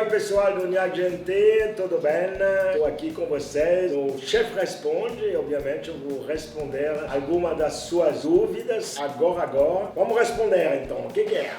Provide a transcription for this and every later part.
pessoal do Niag Gente, tudo bem? Estou aqui com vocês. O chefe responde e obviamente eu vou responder algumas das suas dúvidas agora. Vamos responder então, o que é?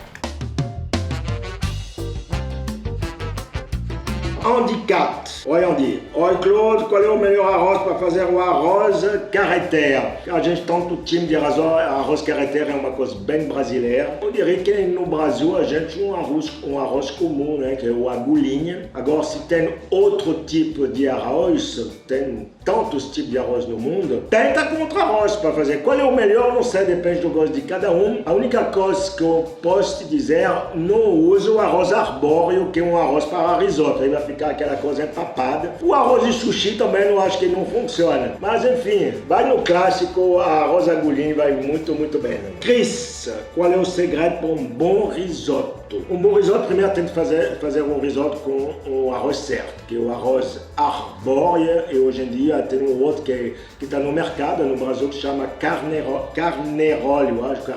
Handicap. Oi Andy. Oi Claude, qual é o melhor arroz para fazer o arroz carreteiro? A gente tanto time de arroz carreteiro é uma coisa bem brasileira. Eu diria que no Brasil a gente um arroz comum, né, que é o agulhinha. Agora se tem outro tipo de arroz, tem tantos tipos de arroz no mundo, tenta contra arroz para fazer. Qual é o melhor? Não sei, depende do gosto de cada um. A única coisa que eu posso te dizer, não use o arroz arbóreo, que é um arroz para risoto. Aí vai ficar aquela coisa empapada. O arroz de sushi também não acho que não funciona. Mas enfim, vai no clássico, arroz agulhinho vai muito bem. Cris, qual é o segredo para um bom risoto? Um bom risoto, primeiro tem que fazer um risoto com o arroz certo, que é o arroz arbóreo, e hoje em dia tem um outro que está no mercado, no Brasil, que se chama carnerolho, acho que é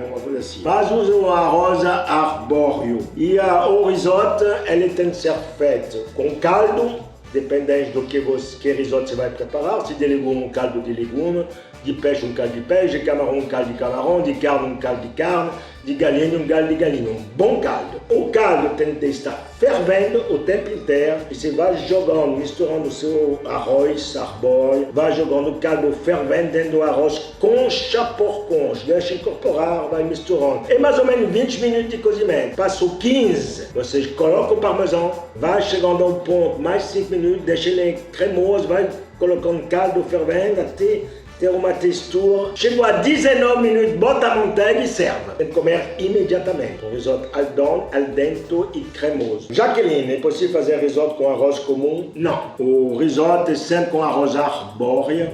uma coisa assim. Mas usa o arroz arbóreo. E o risoto, ele tem que ser feito com caldo, dependendo do que risoto você vai preparar. Se de legume, um caldo de legume, de peixe, um caldo de peixe, de camarão, um caldo de camarão, de carne, um caldo de carne, de galinha, um caldo de galinha. Um bom caldo. O caldo tem que estar fervendo o tempo inteiro e você vai jogando, misturando o seu arroz arbóreo, vai jogando o caldo fervendo dentro do arroz, concha por concha, deixa incorporar, vai misturando. É mais ou menos 20 minutos de cozimento. Passou 15, você coloca o parmesão, vai chegando ao ponto, mais 5 minutos, deixa ele cremoso, vai colocando caldo fervendo até ter uma textura. Chegou a 19 minutos, bota a manteiga e serve. Tem que comer imediatamente. Um risoto al dente e cremoso. Jaqueline, é possível fazer risoto com arroz comum? Não. O risoto é sempre com arroz arbóreo,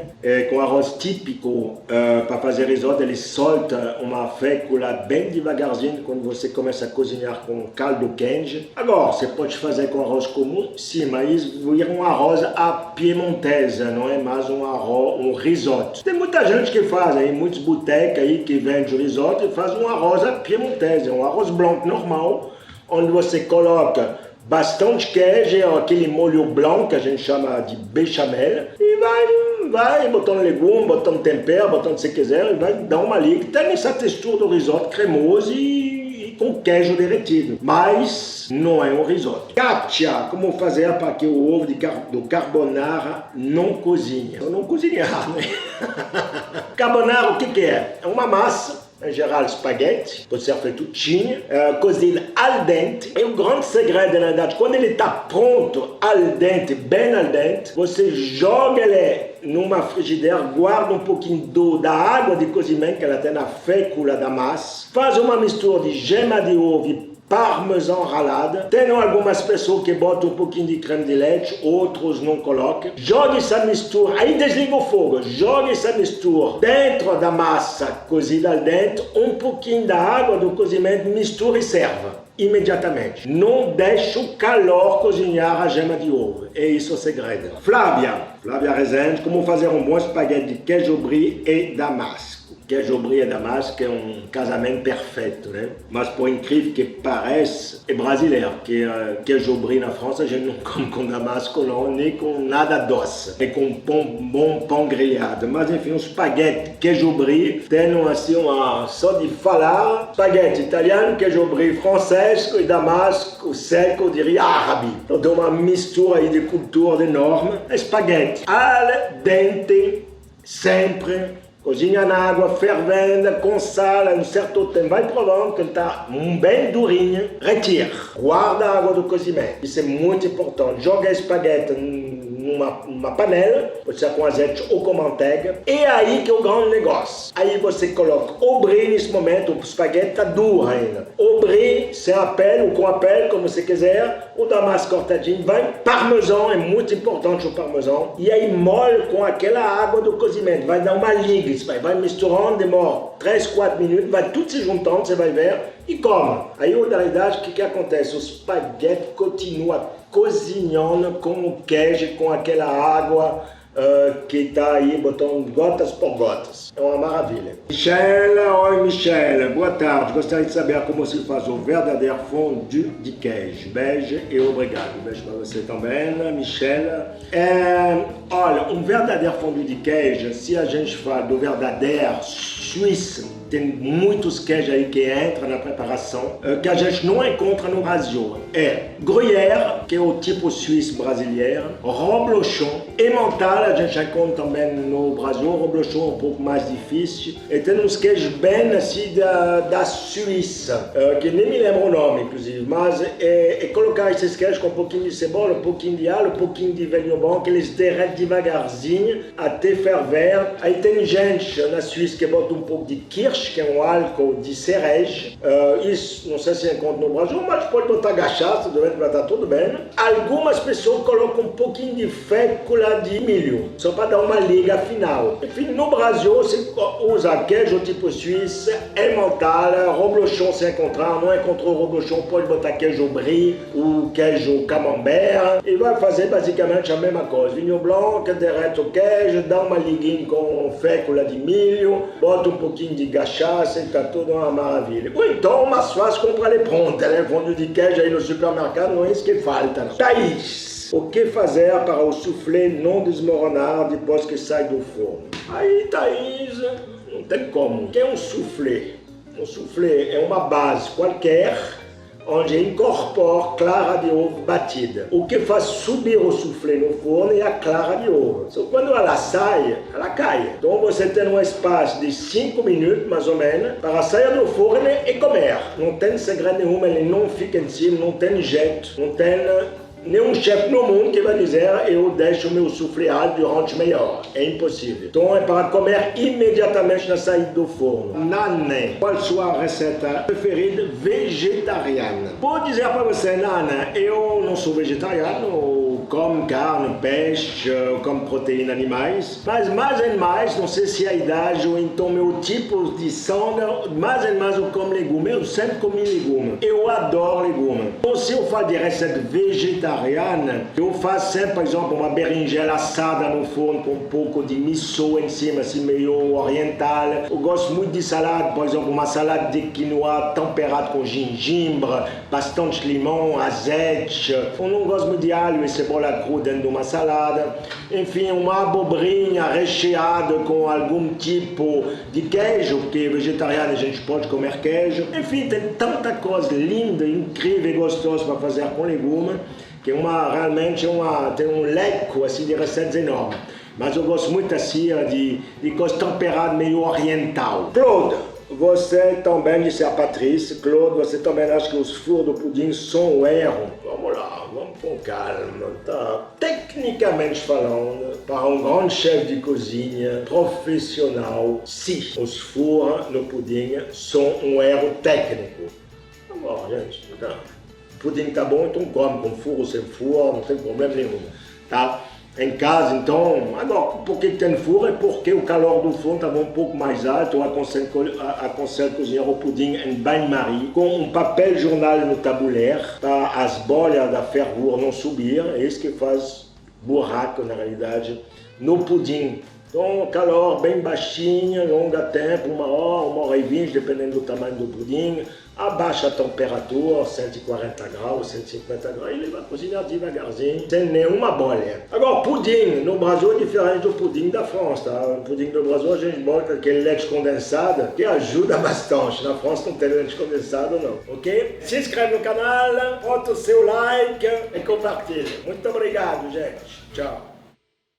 com arroz típico. Para fazer risoto, ele solta uma fécula bem devagarzinho quando você começa a cozinhar com caldo quente. Agora, você pode fazer com arroz comum? Sim, mas vira um arroz à piemontesa, não é mais um risoto. Tem muita gente que faz aí, muitos botecos aí que vendem risoto e faz um arroz à piemontese, um arroz branco normal, onde você coloca bastante queijo, aquele molho branco que a gente chama de bechamel, e vai botando legume, botando tempero, botando o que você quiser, e vai dar uma liga. Tem essa textura do risoto cremoso e com queijo derretido, mas não é um risoto. Kátia, como fazer para que o ovo do carbonara não cozinhe? Eu não cozinhar, né? Carbonara, o que é? É uma massa, em geral espaguete, pode ser feito tinha, cozido al dente. E o grande segredo, na verdade, quando ele está pronto, al dente, bem al dente, você joga ele numa frigideira, guarda um pouquinho da água de cozimento que ela tem na fécula da massa, faz uma mistura de gema de ovo e parmesão ralada. Tem algumas pessoas que botam um pouquinho de creme de leite, outros não colocam. Joga essa mistura, aí desliga o fogo, joga essa mistura dentro da massa cozida al dente, um pouquinho da água do cozimento, mistura e serve imediatamente. Não deixa o calor cozinhar a gema de ovo. É isso o segredo. Flávia Rezende, como fazer um bom espaguete de queijo brie e damasco. Queijo brie e damasco é um casamento perfeito, né? Mas por incrível que pareça, é brasileiro, que queijo brie na França a gente não come com damasco não, nem com nada doce, é com bom pão grelhado. Mas enfim, um espaguete queijo brie, tem assim só de falar, espaguete italiano, queijo brie francês e damasco seco, eu diria árabe. Então tem uma mistura aí de cultura enorme. Espaguete al dente, sempre. Cozinha na água fervendo, com sal, um certo tempo. Vai provando que ele está bem durinho. Retira. Guarda a água do cozimento. Isso é muito importante. Joga espaguete numa panela, pode ser com azeite ou com manteiga. E aí que é o grande negócio. Aí você coloca o brie nesse momento, o espaguete está duro ainda. O brie, sem a pele ou com a pele, como você quiser. O damasco cortadinho, vai. Parmesão, é muito importante o parmesão. E aí molha com aquela água do cozimento. Vai dar uma liga. Vai misturando, demora 3, 4 minutos, vai tudo se juntando, você vai ver, e come. Aí, na verdade, o que acontece? O espaguete continua cozinhando com o queijo, com aquela água que está aí botando gotas por gotas. É uma maravilha. Michel, oi Michel, boa tarde. Gostaria de saber como se faz o verdadeiro fondue de queijo. Beijo e obrigado. Beijo para você também, Michel. Olha, um verdadeiro fondue de queijo, se a gente fala do verdadeiro suíço, tem muitos queijos aí que entram na preparação, que a gente não encontra no Brasil. É Gruyère, que é o tipo suíço brasileiro, Reblochon, Emmental, a gente encontra também no Brasil, Reblochon é um pouco mais difícil, e tem uns queijos bem assim da Suíça, que nem me lembro o nome, inclusive, mas é colocar esses queijos com um pouquinho de cebola, um pouquinho de alho, um pouquinho de vinho blanc, que eles derretem devagarzinho até ferver. Aí tem gente na Suíça que bota um pouco de kirsch, que é um álcool de cereja. Isso não sei se encontra no Brasil, mas pode botar cachaça durante para estar tudo bem. Algumas pessoas colocam um pouquinho de fécula de milho, só para dar uma liga final. Enfim, no Brasil você usa queijo tipo suíço, Emmental, Reblochon se encontrar, não encontrou Reblochon, pode botar queijo brie ou queijo camembert e vai fazer basicamente a mesma coisa. Vinho blanc, derrete o queijo, dá uma liguinha com fécula de milho, bota um pouquinho de cachaça e tá tudo uma maravilha. Ou então, mais fácil, comprar ele pronto, né? Fondue de queijo aí no supermercado, não é isso que falta, não. Thaís, o que fazer para o soufflé não desmoronar depois que sai do forno? Aí, Thaís, não tem como. O que é um soufflé? Um soufflé é uma base qualquer onde incorpora clara de ovo batida. O que faz subir o soufflé no forno é a clara de ovo. Só quando ela sai, ela cai. Então você tem um espaço de 5 minutos, mais ou menos, para sair do forno e comer. Não tem segredo nenhum, ele não fica em cima, não tem jeito, não tem nenhum chefe no mundo que vai dizer eu deixo o meu soufflé alto durante meia hora. É impossível. Então é para comer imediatamente na saída do forno. Nana, qual a sua receita preferida vegetariana? Vou dizer para você, Nana, eu não sou vegetariano, como carne, peixe, como proteína animais, mas mais e mais, não sei se é a idade ou então meu tipo de sangue, mais e mais eu como legumes, eu sempre comi legumes, eu adoro legumes. Então se eu falo de receita vegetariana, eu faço sempre, por exemplo, uma berinjela assada no forno com um pouco de miso em cima, assim meio oriental. Eu gosto muito de salada, por exemplo, uma salada de quinoa temperada com gengibre, bastante limão, azeite. Eu não gosto muito de alho e cebola cru dentro de uma salada. Enfim, uma abobrinha recheada com algum tipo de queijo, porque vegetariano a gente pode comer queijo. Enfim, tem tanta coisa linda, incrível e gostosa para fazer com legumes, que realmente tem um leque assim, de receitas enorme. Mas eu gosto muito assim de coisa temperada meio oriental. Claude, você também, disse a Patrícia, Claude, você também acha que os furos do pudim são um erro? Vamos lá, vamos com calma, tá? Tecnicamente falando, para um grande chefe de cozinha profissional, sim, os furos no pudim são um erro técnico. Vamos lá, gente, tá? O pudim tá bom, então come com furo ou sem furo, não tem problema nenhum, tá? Em casa, então, agora, por que tem furo? É porque o calor do forno estava um pouco mais alto. Eu aconselho cozinhar o pudim em banho-maria, com um papel jornal no tabuleiro, para as bolhas da fervura não subir. É isso que faz buraco, na realidade, no pudim. Então, calor bem baixinho, longo tempo, 1 hora e 20, dependendo do tamanho do pudim. Abaixa a temperatura, 140 graus, 150 graus, e ele vai cozinhar devagarzinho, sem nenhuma bolha. Agora, pudim, no Brasil é diferente do pudim da França, tá? O pudim do Brasil a gente bota aquele leite condensado, que ajuda bastante. Na França não tem leite condensado, não, ok? Se inscreve no canal, bota o seu like e compartilha. Muito obrigado, gente. Tchau.